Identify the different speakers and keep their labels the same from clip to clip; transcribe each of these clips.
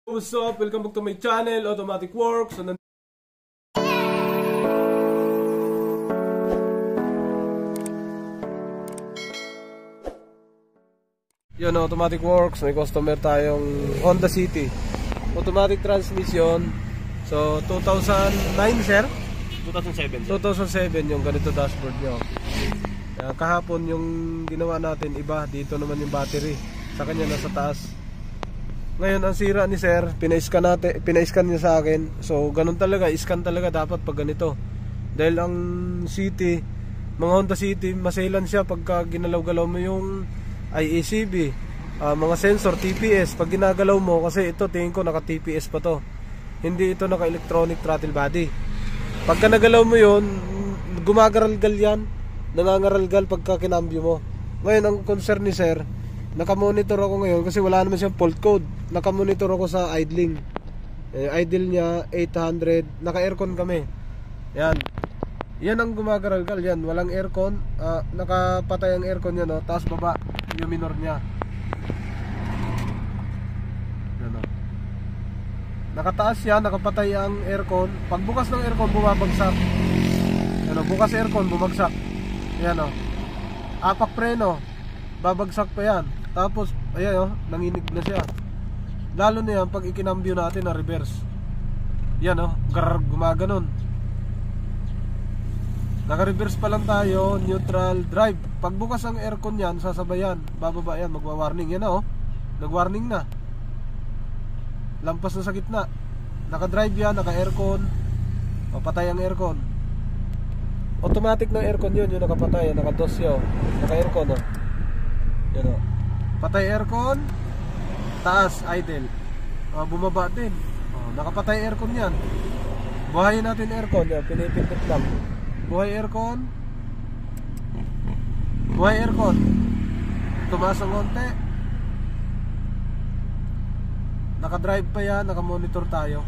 Speaker 1: What's up? Welcome back to my channel, Automatic Works. So, yun, Automatic Works. May customer tayong Honda City automatic transmission. So 2009 sir?
Speaker 2: 2007 sir.
Speaker 1: 2007 yung ganito dashboard nyo. Kahapon yung ginawa natin iba. Dito naman yung battery, sa kanya nasa taas. Ngayon ang sira ni sir, pina-scan niya sa akin. So ganun talaga, scan talaga dapat pag ganito. Dahil ang City, mga Honda City, maselan siya pagka ginalaw-galaw mo yung IACB, mga sensor, TPS. Pag ginagalaw mo, kasi ito tingin ko naka TPS pa to, hindi ito naka electronic throttle body. Pagka nagalaw mo yun, gumagaralgal yan, nangangaralgal pagka kinambyo mo. Ngayon ang concern ni sir, nakamonitor ako ngayon kasi wala naman siyang fault code. Nakamonitor ako sa idling. Idle niya 800, naka-aircon kami. Yan. Yan ang gumagaralgal yan, walang aircon. Nakapatay ang aircon niya, no. Taas baba yung minor niya. Yan, no. Nakataas yan, nakapatay ang aircon. Pagbukas ng aircon, bumabagsak. Yan, no. Bukas aircon, bumagsak. Yan, no. Apak preno, babagsak pa yan. Tapos, ayan, oh, nanginig na siya. Lalo na yan pag ikinambyo natin na reverse. Yan, oh, gumaganon. Naka-reverse pa lang tayo, neutral drive. Pagbukas ang aircon yan, sasabayan, bababa yan, magwa-warning. Yan na, oh, nag-warning na. Lampas na sa gitna. Naka-drive yan, naka-aircon. O, patay ang aircon. Automatic na aircon yun, yung nakapatay, naka-dos yun, naka-aircon, oh. Yan, oh. Patay aircon, taas, idle. Bumaba din. Nakapatay aircon yan. Buhayin natin aircon yan, pinipindot lang. Buhay aircon. Buhay aircon. Tumaas ang konti. Naka-drive pa yan, naka-monitor tayo.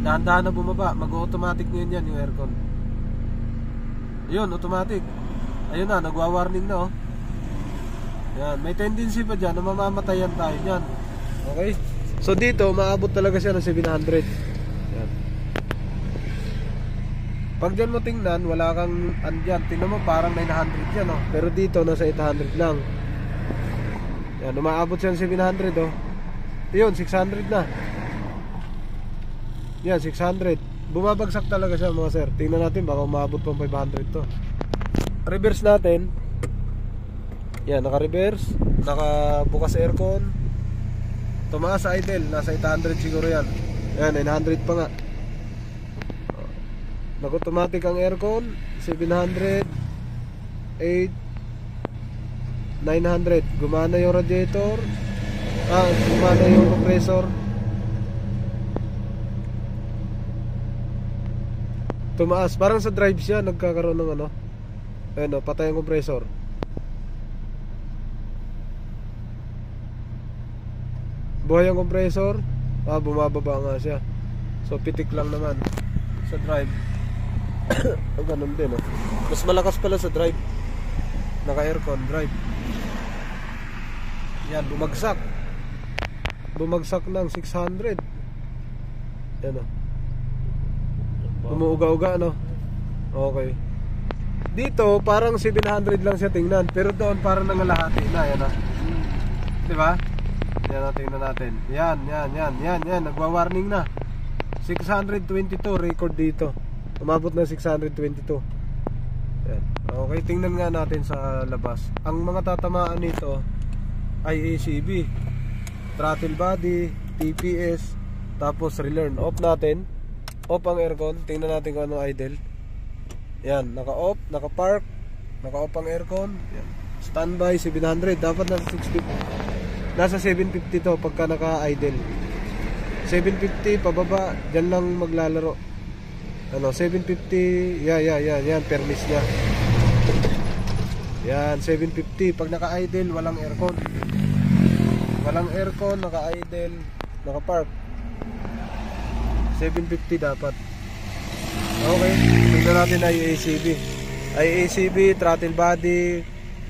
Speaker 1: Dahan-dahan na bumaba, mag-automatic ngayon yan yung aircon. Yun, automatic. Ayun na, nagwa-warning na, oh. Yan, may tendency pa dyan na mamamatayan tayo dyan. Okay? So dito, maabot talaga siya ng 700. Yan. Pag dyan mo tingnan, wala kang andyan. Tingnan mo, parang 900 yan, oh. Pero dito, nasa 800 lang. Yan, umaabot siya ng 700, oh. Yun, 600 na. Yan, 600. Bumabagsak talaga siya, mga sir. Tingnan natin, baka umabot pang 500 to. Reverse natin. Yan, naka-reverse, naka-bukas aircon. Tumaas sa idle, nasa 800 siguro yan. Yan, 900 pa nga. Nag-automatic ang aircon, 700, 8, 900. Gumana yung radiator, gumana yung compressor. Tumaas, parang sa drive siya nagkakaroon ng ano. Ayun, patay ang compressor. Buhay ang compressor, bumababa nga siya. So pitik lang naman sa drive. Ganun din, oh. Mas malakas pala sa drive. Naka-aircon drive. Yan, bumagsak. Bumagsak ng 600. Yan, oh. Umuuga-uga, no? Okay. Dito, parang 700 lang siya tingnan. Pero doon, parang nangalahati na. Yan, oh. Diba? Yan, tingnan natin. Yan. Nagwa-warning na. 622 record dito. Umabot na 622. Yan. Okay, tingnan nga natin sa labas. Ang mga tatamaan nito ay ACB, throttle body, TPS, tapos relearn. Off natin. Off ang aircon. Tingnan natin kung ano idle. Yan, naka-off, naka-park, naka-off ang aircon. Yan. Standby 700. Dapat nasa 650. Nasa 750 to pagka naka-idle. 750 pababa, dyan lang maglalaro. Ano, 750. Yan, permis niya. Yan, 750 pag naka-idle, walang aircon. Walang aircon, naka-idle, naka-park. 750 dapat. Okay, tignan natin IACB. IACB, throttle body,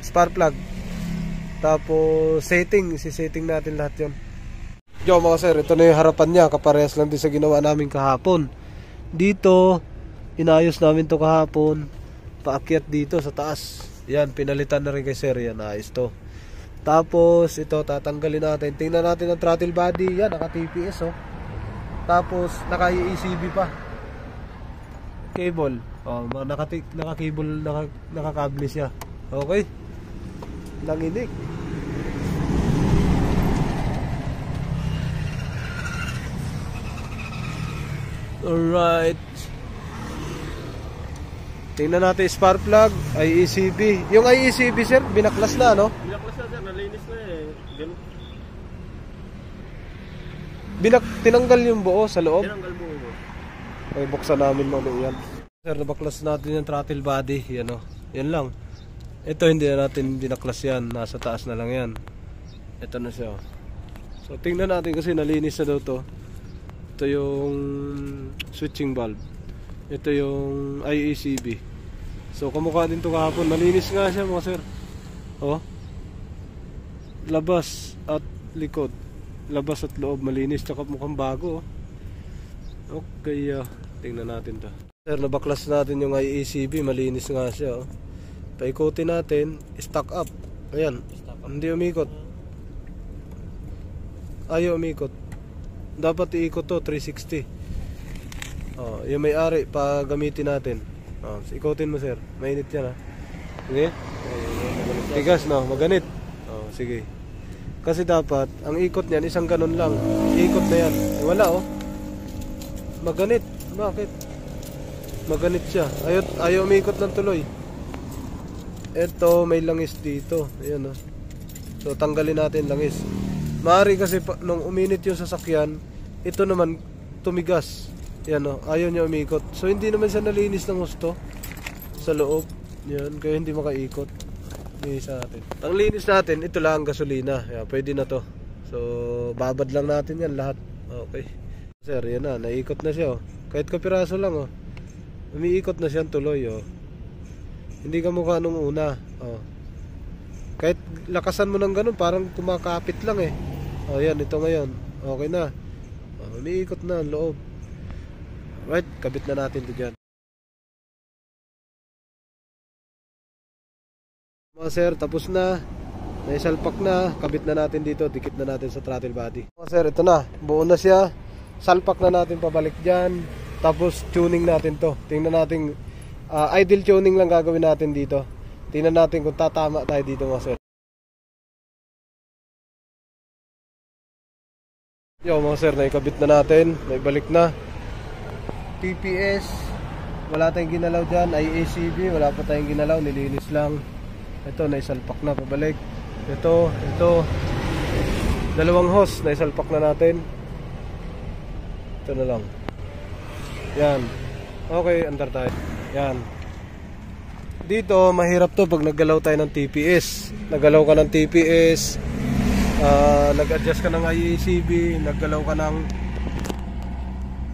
Speaker 1: spark plug. Tapos setting natin lahat yon. Yo mga sir, ito na yung harapan niya, kaparehas lang din sa ginawa namin kahapon. Dito, inayos namin to kahapon, paakyat dito sa taas. Yan, pinalitan na rin kay sir, yan, ayos to. Tapos, ito, tatanggalin natin. Tingnan natin ang throttle body, yan, naka-TPS, oh. Tapos, naka-ECB pa. Cable, oh, naka-cable, naka-cable siya. Okay? Nanginig. Alright. Tingnan natin spark plug, IECB. Yung IECB sir, binaklas na no?
Speaker 2: Binaklas na sir, nalinis na eh.
Speaker 1: Tinanggal yung buo sa loob?
Speaker 2: Tinanggal buo.
Speaker 1: Okay, buksan namin muna yan. Sir, nabaklas natin yung throttle body. Yan o, yan lang. Ito hindi na natin binaklas yan, nasa taas na lang yan. Ito na siya. So tingnan natin kasi nalinis na daw to. Ito yung switching valve. Ito yung IECB. So kamukha din to kahapon. Nalinis nga siya mga sir. Oh. Labas at likod. Labas at loob malinis. Tsaka mukhang bago. Oh. Okay. Tingnan natin to. Sir, nabaklas natin yung IECB. Malinis nga siya. Oh. Paikutin natin. Stack up. Ayan. Hindi umikot. Ayaw umikot. Dapat iikot to 360. Oh, yung may-ari pa gamitin natin. Oh, ikutin mo sir. Mainit 'yan ha. Sige. Tigas no, maganit. Oh, sige. Kasi dapat ang ikot niyan isang ganun lang. Ikot na 'yan. Wala oh. Maganit. Bakit? Maganit siya. Ayaw umikot ng tuloy. Ito may langis dito. Ayun oh. So tanggalin natin langis. Maaari kasi nung uminit yung sasakyan, ito naman tumigas. Yan o, ayaw niya umikot. So hindi naman siya nalinis ng gusto sa loob. Yan, kaya hindi makaikot. Linis natin. Ang linis natin, ito lang ang gasolina. Yan, pwede na to. So babad lang natin yan lahat. Okay. Sir, yan na, naikot na siya o. Kahit kapiraso lang o. Umiikot na siya tuloy o. Hindi ka mukha nung una o. Kahit lakasan mo ng ganun, parang kumakapit lang eh. O yan, ito ngayon. Okay na. O, umiikot na ang loob. Right, kabit na natin ito dyan. Mga sir, tapos na. Naisalpak na. Kabit na natin dito. Dikit na natin sa throttle body. Mga sir, ito na. Buo na siya. Salpak na natin pabalik dyan. Tapos tuning natin to. Tingnan natin. Idle tuning lang gagawin natin dito. Tingnan natin kung tatama tayo dito mga sir. Yo mga sir, naikabit na natin. Naibalik na. TPS, wala tayong ginalaw dyan. IECB, wala pa tayong ginalaw. Nilinis lang. Ito, naisalpak na pabalik. Ito. Dalawang hose, naisalpak na natin. Ito na lang. Yan. Okay, andar tayo. Yan. Dito, mahirap to pag naggalaw tayo ng TPS. Naggalaw ka ng TPS, nag-adjust ka ng IECB, naggalaw ka ng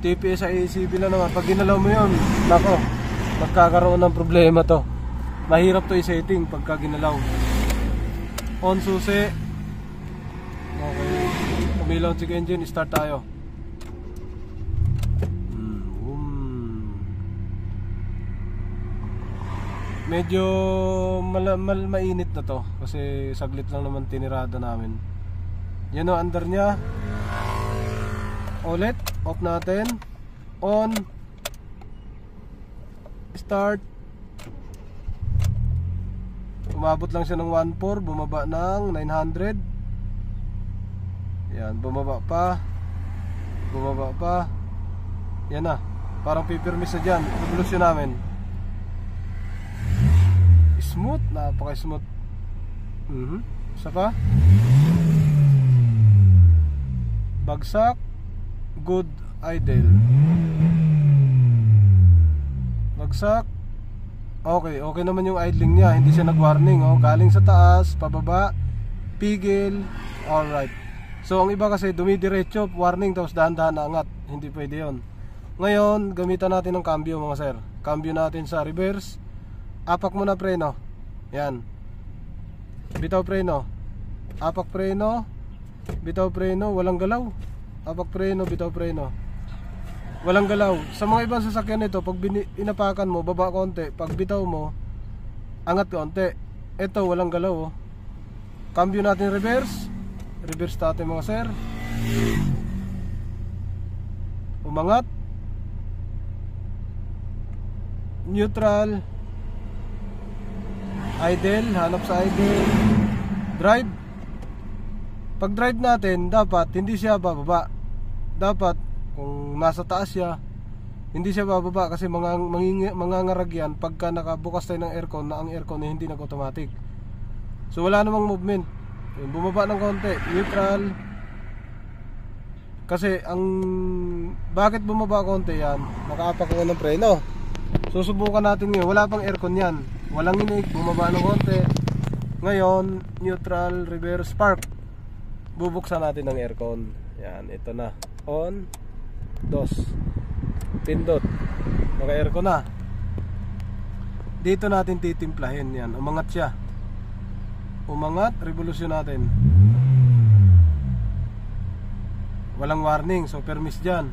Speaker 1: TPS sa IECB lang naman. Pag ginalaw mo yun, nako, magkakaroon ng problema to. Mahirap to i-setting pagka ginalaw. On susi. Okay. Umilaw check engine, start tayo. Medyo mainit na to kasi saglit lang naman tinirada namin. Yan o, under nya. Ulit, off natin. On. Start. Umabot lang siya ng 1.4, bumaba ng 900. Yan, bumaba pa. Bumaba pa. Yan na, parang pipirmis na dyan. Revolusyon namin. Smooth, napaka-smooth. Isa pa. Bagsak. Good idle. Bagsak. Okay, okay naman yung idling niya. Hindi siya nag-warning oh. Galing sa taas, pababa, pigil. Alright. So ang iba kasi dumidiretso, warning tapos dahan-dahan na angat. Hindi pwede yun. Ngayon, gamitan natin ng cambio mga sir. Cambio natin sa reverse. Apak mo na preno. Yan. Bitaw preno. Apak preno, bitaw preno, walang galaw. Apak preno, bitaw preno, walang galaw. Sa mga ibang sasakyan nito, pag inapakan mo, baba konti. Pag bitaw mo, angat konti. Ito, walang galaw oh. Cambio natin reverse. Reverse natin mga sir. Umangat. Neutral. Idle, hanap sa idle. Drive. Pag drive natin, dapat hindi siya bababa. Dapat kung nasa taas siya, hindi siya bababa kasi mangangarag yan pagka nakabukas tayo ng aircon na ang aircon ay hindi nag-automatic. So wala namang movement. Bumaba ng konti, neutral. Kasi ang bakit bumaba konti yan, nakaapak ko ng preno. Susubukan natin ngayon, wala pang aircon yan. Walang inig, bumaba ng konti. Ngayon, neutral, reverse, park. Bubuksan natin ng aircon. Yan, ito na. On, dos, pindot. Naka-aircon na. Dito natin titimplahin yan. Umangat siya. Umangat, revolusyon natin. Walang warning, so permis dyan.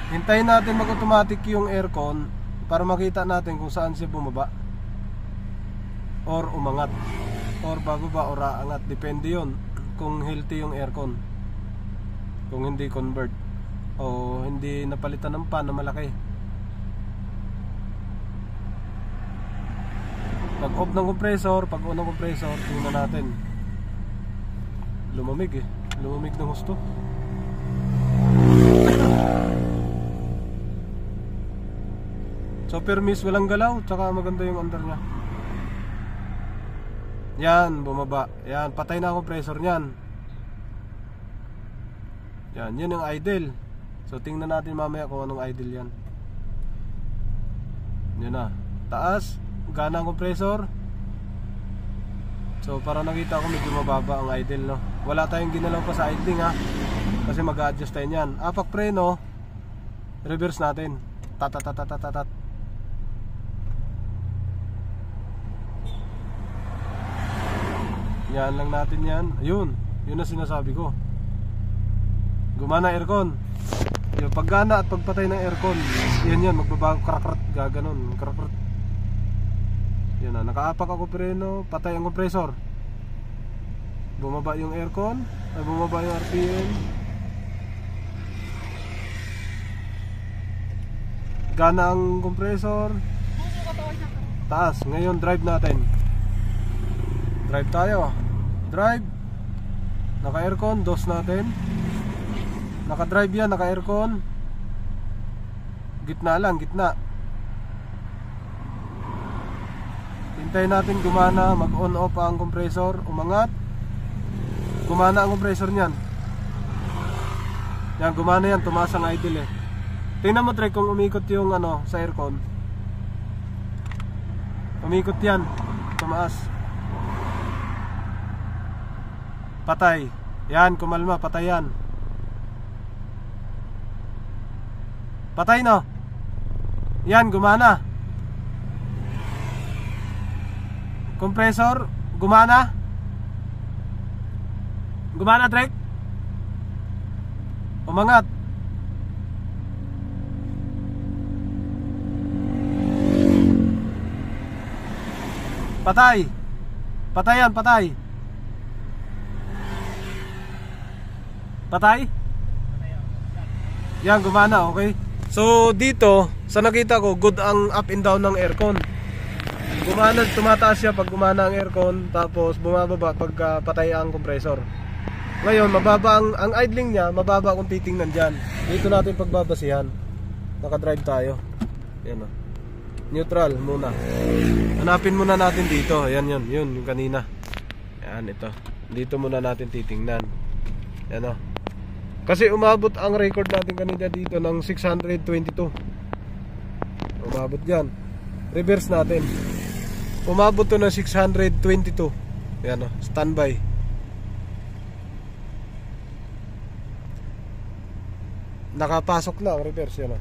Speaker 1: Hintayin natin mag-automatic yung aircon para makita natin kung saan siya bumaba or umangat or bababa or aangat. Depende yun kung healthy yung aircon, kung hindi convert o hindi napalitan ng pan na malaki. Pag off ng compressor, pag on ng compressor, tingnan natin. Lumamig eh, lumamig ng gusto. So permis, walang galaw, tsaka maganda yung under nya. Yan, bumaba. Yan, patay na ang compressor nyan. Yan, yun yung idle. So tingnan natin mamaya kung anong idle yan. Yun na, taas, gana ang compressor. So para nakita ko medyo mababa ang idle, no. Wala tayong ginalaw pa sa idling ha, kasi mag-a-adjust tayo nyan. Apak preno, reverse natin. Tatatatatat. Yan lang natin yan. Ayun, yun na sinasabi ko. Gumana aircon. Yung paggana at pagpatay ng aircon, yan magbabago, krakrat, gaganon, krakrat. Yan na, nakaapak ako preno, patay ang compressor. Bumaba yung aircon, ay bumaba yung RPM. Gana ang compressor. Taas, ngayon drive natin. Drive tayo. Drive. Naka-aircon, dos natin. Naka-drive yan, naka-aircon. Gitna lang, gitna. Hintayin natin gumana, mag-on off ang compressor, umangat. Gumana ang compressor niyan. Yan, gumana yan, tumaas ang idle eh. Tingnan mo Trek kung umikot yung ano sa aircon. Umikot yan, tumaas. Patay. Yan, kumalma, patay yan. Patay no. Yan, gumana. Compressor, gumana. Gumana Trek. Umangat. Patay. Patay yan, patay. Patay? Yan, gumana, okay. So dito, sa nakita ko, good ang up and down ng aircon. Gumana, tumataas siya pag gumana ang aircon, tapos bumababa pag patay ang compressor. Ngayon, mababa ang idling niya, mababa kung titingnan dyan. Dito natin pagbabasihan. Nakadrive tayo. Yan o. Neutral muna. Hanapin muna natin dito. Ayan yun, yung kanina. Yan, ito. Dito muna natin titingnan. Yan o. Kasi umabot ang record natin kanina dito ng 622. Umabot dyan. Reverse natin. Umabot to ng 622. Yan o, standby. Nakapasok na ang reverse. Yan o.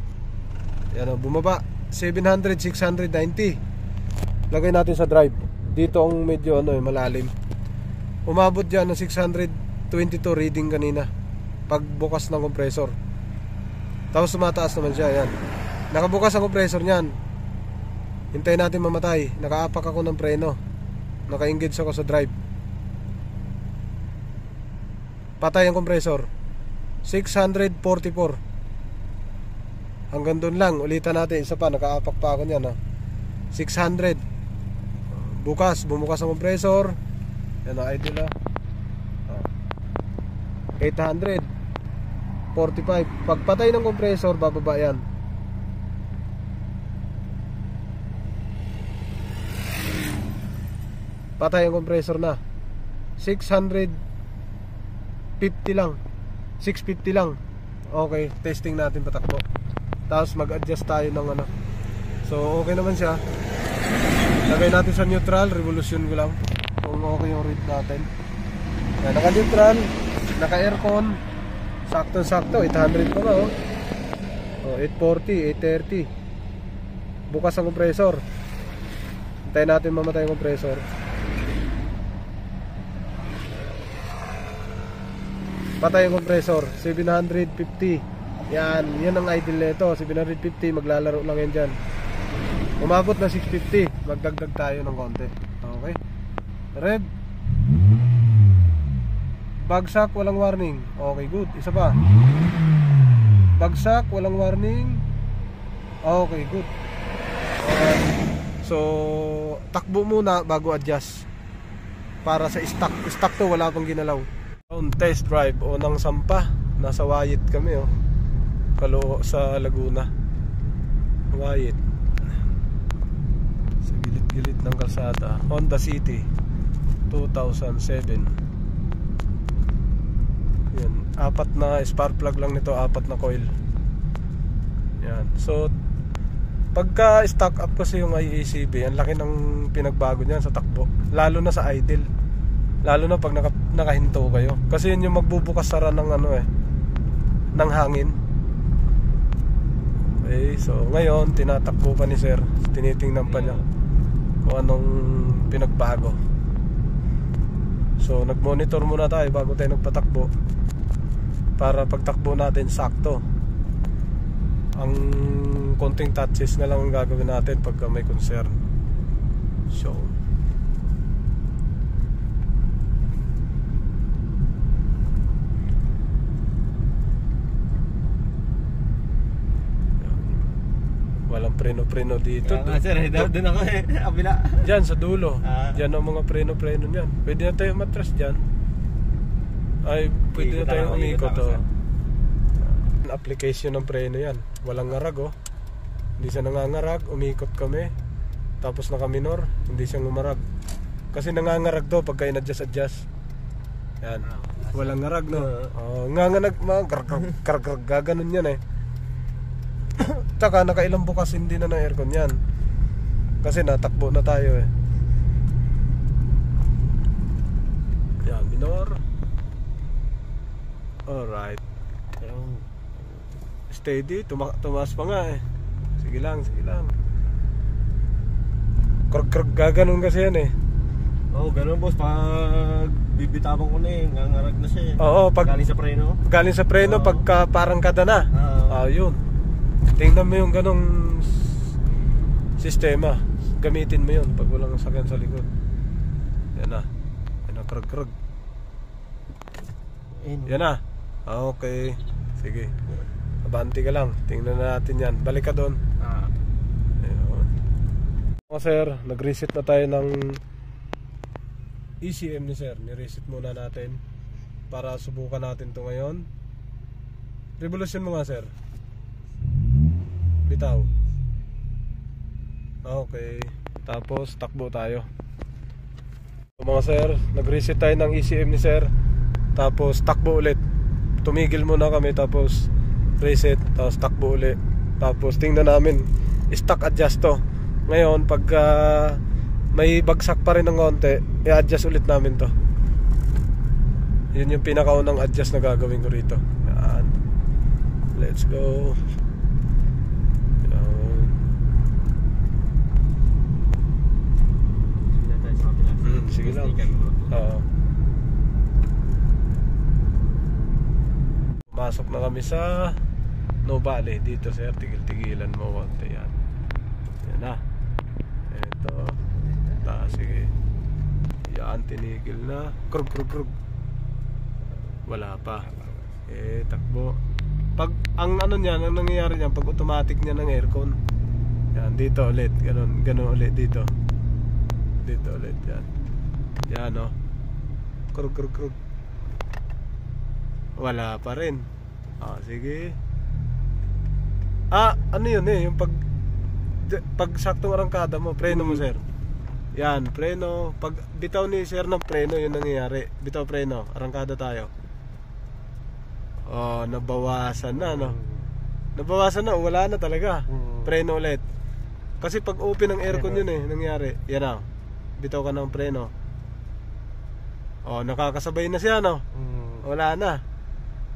Speaker 1: Yan o, bumaba 700, 690. Lagay natin sa drive. Dito ang medyo ano, malalim. Umabot dyan ng 622 reading kanina pagbukas ng compressor. Tapos tumataas naman siya. Yan, nakabukas ang compressor niyan. Hintayin natin mamatay. Nakaapak ako ng preno, naka-engage ako sa drive. Patay ang compressor. 644. Hanggang doon lang. Ulitan natin. Isa pa, nakaapak pa ako niyan, ha? 600. Bumukas ang compressor. Yan ang idle, ha? 845. Pagpatay ng compressor, bababa yan. Patay ang compressor na. 650 lang. 650 lang. Okay, testing natin patakbo. Tapos mag-adjust tayo ng ano. So okay naman siya. Lagay natin sa neutral. Revolution ko lang kung okay yung read natin. Yan, naka-neutral, naka-aircon. Sakto-sakto, 800 pa ba, oh. 840, 830. Bukas ang compressor. Hintayin natin mamatay yung compressor. Patay yung compressor. 750. Yan ang idle nito. 750, maglalaro lang yan dyan. Umabot na 650. Magdagdag tayo ng konti. Okay. Rev. Bagsak, walang warning. Okay, good. Isa pa. Bagsak, walang warning. Okay, good. Okay. So takbo muna bago adjust. Para sa stock to, wala pang ginalaw. On test drive, unang sampa. Nasa Wayit kami, oh. Kaloo sa Laguna. Wayit. Sa gilid-gilid ng kalsada. Honda City 2007. Yan, 4 na spark plug lang nito, 4 na coil. Yan. So pagka stock up kasi yung IACB, ang laki ng pinagbago niyan sa takbo. Lalo na sa idle. Lalo na pag nakahinto kayo. Kasi yun yung magbubukas sara ng ano ng hangin. Okay, so ngayon tinatakbo pa ni sir. Tinitingnan pa niya kung anong pinagbago. So nagmonitor muna tayo bago tayo nagpatakbo, para pagtakbo natin sakto. Ang konting touches na lang ang gagawin natin pagka may concern. So walang preno-preno dito.
Speaker 2: Sir, doon ako kabila.
Speaker 1: Diyan sa dulo. Diyan ang mga preno-preno niyan. Pwede na tayo matras diyan. Ay, pwede na tayo umikot, oh. Application ng preno yan. Walang ngarag, oh. Hindi siya nangangarag. Umikot kami. Tapos naka-minor. Hindi siya ngumarag. Kasi nangangarag to pagka in-adjust. Yan. Walang ngarag, no? Nganganag, karag, gaganon yan, eh. Tsaka nakailang bukas hindi na ng aircon yan. Kasi natakbo na tayo, eh. Yan, minor. Alright. Steady, tumaas pa nga, eh. Sige lang. Krag gaganon kasi yan, eh.
Speaker 2: Oo, ganun boss. Pag bibitawan ko na, ngangarag na siya, eh.
Speaker 1: Oo, pag
Speaker 2: galing sa preno.
Speaker 1: Pagka parang kada na. Yun. Tingnan mo yung ganong sistema. Gamitin mo yun pag walang sakyan sa likod. Yan na. Krag. Yan na. Okay. Sige. Abanti ka lang. Tingnan na natin yan. Balik ka doon. Mga sir, nag-reset na tayo ng ECM ni sir. Ni-reset muna natin para subukan natin to ngayon. Revolution mo nga sir. Bitaw. Okay. Tapos takbo tayo. So, mga sir, nag-reset tayo ng ECM ni sir. Tapos takbo ulit. Tumigil muna kami, tapos reset, tapos takbo ulit. Tapos tingnan namin, stock adjust to. Ngayon pag may bagsak pa rin ng konti, i-adjust ulit namin to. Yun yung pinakaunang adjust na gagawin ko rito. Yan. Let's go. Sige lang. Pumasok na kami sa Nuvali. Dito sir, tigil-tigilan mo konti. Yan. Yan na. Ito. Sige. Yan, tinigil na. Krug. Wala pa. Takbo. Pag ang ano niyan, ang nangyayari niyan, pag automatic niya ng aircon. Yan, dito ulit. Ganun ulit dito. Dito ulit, yan. Yan, oh. Krug. Wala pa rin. Sige. Ano yun yung pag saktong arangkada mo, preno mo sir. Yan, preno. Pag bitaw ni sir ng preno, yun nangyayari. Bitaw preno, arangkada tayo. Nabawasan na, no? Nabawasan na, wala na talaga. Preno ulit. Kasi pag open ng aircon yun nangyari. Yan na. Bitaw ka ng preno. Nakakasabay na siya, no? Wala na.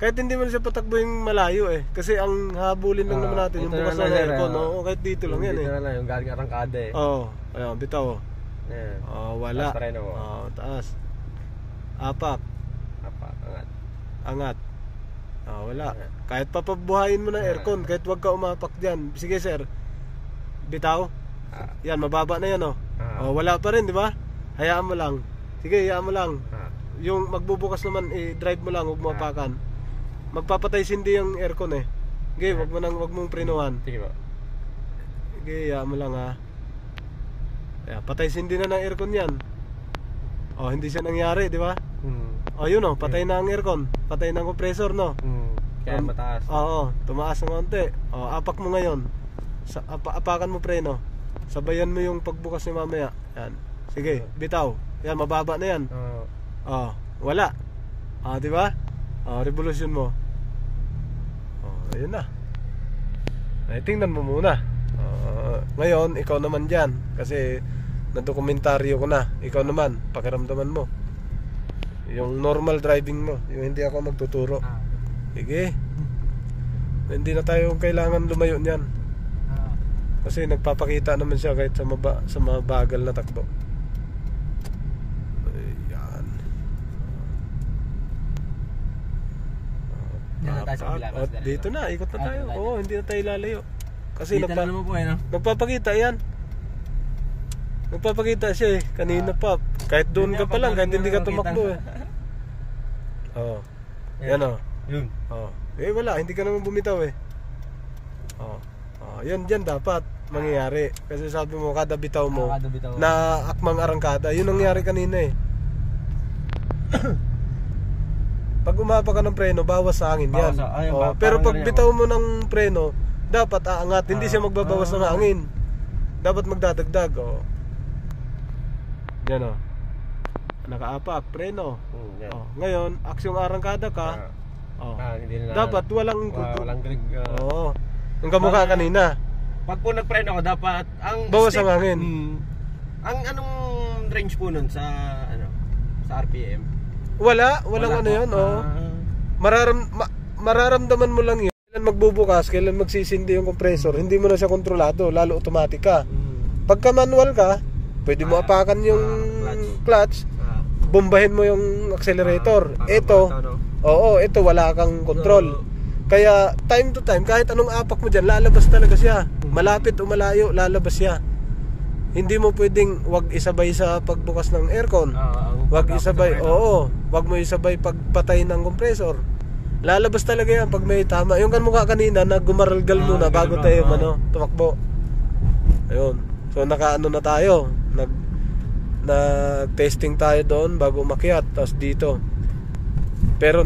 Speaker 1: Kahit hindi mo na siya patakbo yung malayo Kasi ang habulin lang naman natin yung bukas ng aircon, no? Kahit dito lang yan
Speaker 2: Dito na lang, yung galing arangkada
Speaker 1: ayun, bitaw. Wala.
Speaker 2: Taas preno mo.
Speaker 1: Taas. Apak. Angat. Wala. Kahit papabuhayin mo na aircon, kahit wag ka umapak dyan. Sige sir, bitaw. Yan, mababa na yan wala pa rin, di ba? Hayaan mo lang. Sige, hayaan mo lang. Yung magbubukas naman, drive mo lang, huwag mo apakan. Magpapatay sindi yung aircon Sige, wag mong prenuhan.
Speaker 2: Sige ba?
Speaker 1: Sige, hayaan mo lang patay sindi na ng aircon yan. Hindi siya nangyari, di ba? Yun patay na ang aircon. Patay na ang compressor, no?
Speaker 2: Kaya mataas.
Speaker 1: Tumaas ng konti. Apak mo ngayon. Apakan mo preno. Sabayan mo yung pagbukas ni mamaya. Yan. Sige, bitaw. Yan, mababa na yan. Wala. Di ba? Revolution mo. Ayun na. Tingnan mo muna. Ngayon, ikaw naman dyan. Kasi nadokumentaryo ko na. Ikaw naman, pakiramdaman mo yung normal driving mo, yung hindi ako magtuturo. Sige. Hindi na tayo kailangan lumayo niyan. Kasi nagpapakita naman siya kahit sa mabagal na takbo. Ayan. Dito na, ikot na tayo. Hindi na tayo lalayo. Kasi nagpapakita yan. Nagpapakita siya kanina pa. Kahit doon ka pa lang, kahit hindi ka tumakbo Yan Yun. Wala, hindi ka naman bumitaw yan dyan dapat mangyayari. Kasi sabi mo, kada bitaw mo na akmang arangkada. Yun nangyari kanina Pag umapa ka ng preno, bawas sa hangin yan. Pero pag bitaw mo ng preno, dapat aangat. Hindi siya magbabawas ng hangin. Dapat magdadagdag Yan nakaapak, preno. Ngayon, aksyong arangkada ka. Dapat walang
Speaker 2: grig.
Speaker 1: Yung kamukha kanina.
Speaker 2: Pag po nagpreno ko, dapat ang
Speaker 1: bawas ang hangin.
Speaker 2: Ang anong range po nun sa sa RPM?
Speaker 1: Walang yun. Mararamdaman mo lang yun. Kailan magbubukas, kailan magsisindi yung compressor. Hindi mo na siya kontrolado, lalo automatic ka. Pagka manual ka, pwede mo apakan yung clutch, bombahin mo yung accelerator. Ito wala kang control. Kaya time to time, kahit anong apak mo dyan, lalabas talaga siya. Malapit o malayo, lalabas siya. Hindi mo pwedeng wag isabay sa pagbukas ng aircon. Wag isabay, wag mo isabay pagpatay ng compressor. Lalabas talaga yan pag may tama. Yung mukha kanina na gumaralgal muna bago tayo tumakbo. Ayun. So nakaano na tayo. Nag-testing tayo doon bago umakyat. Tapos dito. Pero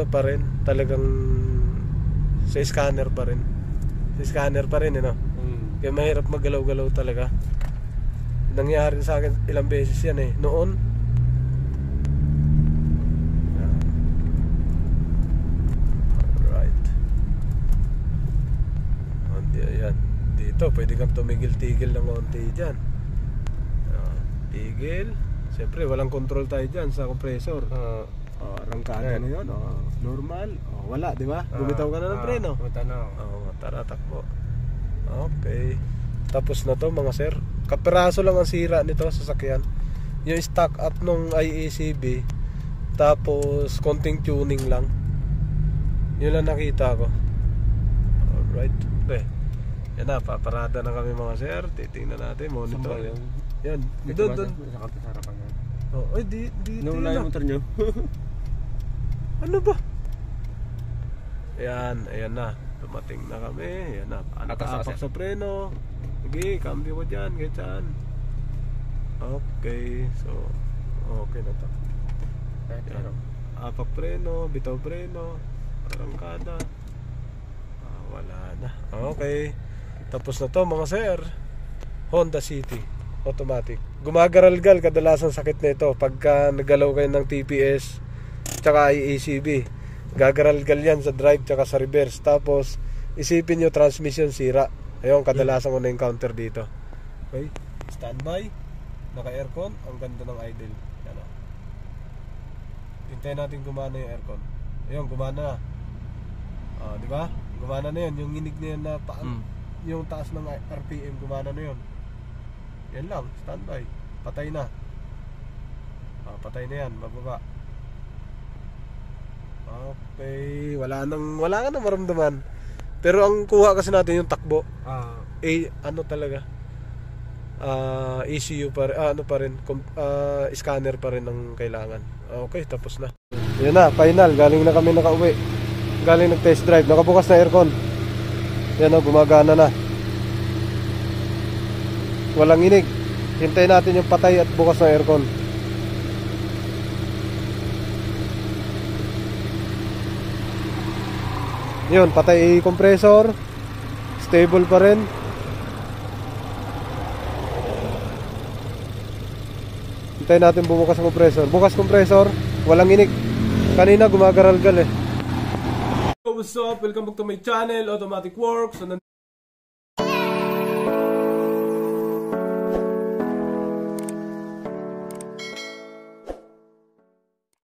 Speaker 1: pa rin. Talagang sa scanner pa rin. Sa scanner pa rin Kaya mahirap maggalaw-galaw talaga. Nangyari sa akin ilang beses yan noon. Alright. Ayan. Dito pwede kang tumigil-tigil ng konti dyan. Tigil. Siyempre walang control tayo dyan sa compressor. Arangkada na yun. Normal. Wala, di ba? Bumitaw ka na ng preno. Tara, takbo. Okay. Tapos na to mga sir. Kapiraso lang ang sira nito sa sasakyan. Yung stock up nung IACB. Tapos konting tuning lang. Yun lang nakita ko. Alright. Okay. Yan na, paparada na kami mga sir. Titingnan natin, monitor. Yan. Doon.
Speaker 2: Sa harapan yan.
Speaker 1: Oh, ay, di
Speaker 2: Nawala yung motor nyo.
Speaker 1: Ano ba? Ayan na. Dumating na kami. Ayan na. Nakaapak sa preno. Sige, cambio ko dyan. Ganyan. Okay. So, okay na to. Ayan. Apak preno, bitaw preno, arangkada. Wala na. Okay. Tapos na to mga sir. Honda City automatic. Gumagaral-gal kadalasan sakit nito pagka nagalaw kayo ng TPS tsaka ACB. Gagaral-gal yan sa drive tsaka sa reverse. Tapos isipin nyo transmission sira. Ayun, kadalasan ko na-encounter dito. Okay. Standby. Naka-aircon. Ang ganda ng idle. Yan o. Hintayin natin gumana yung aircon. Ayun, gumana na. Di ba? Gumana na yun. Yung inig na yun na yung taas ng RPM, gumana na yun. Yan lang, standby. Patay na. Patay na yan, bababa. Okay, wala ka nang maramdaman. Pero ang kuha kasi natin yung takbo. Ano talaga? ECU pa rin, ano pa rin, scanner pa rin ang kailangan. Okay, tapos na. Yan na, final. Galing na kami nakauwi. Galing nag-test drive. Nakabukas na aircon. Yan o, gumagana na. Walang inig. Hintayin natin yung patay at bukas ng aircon. Yun, patay compressor. Stable pa rin. Hintayin natin bumukas ang compressor. Bukas compressor, walang inig. Kanina gumagaral-gal eh. What's up? Welcome back to my channel, Automatic Works. So,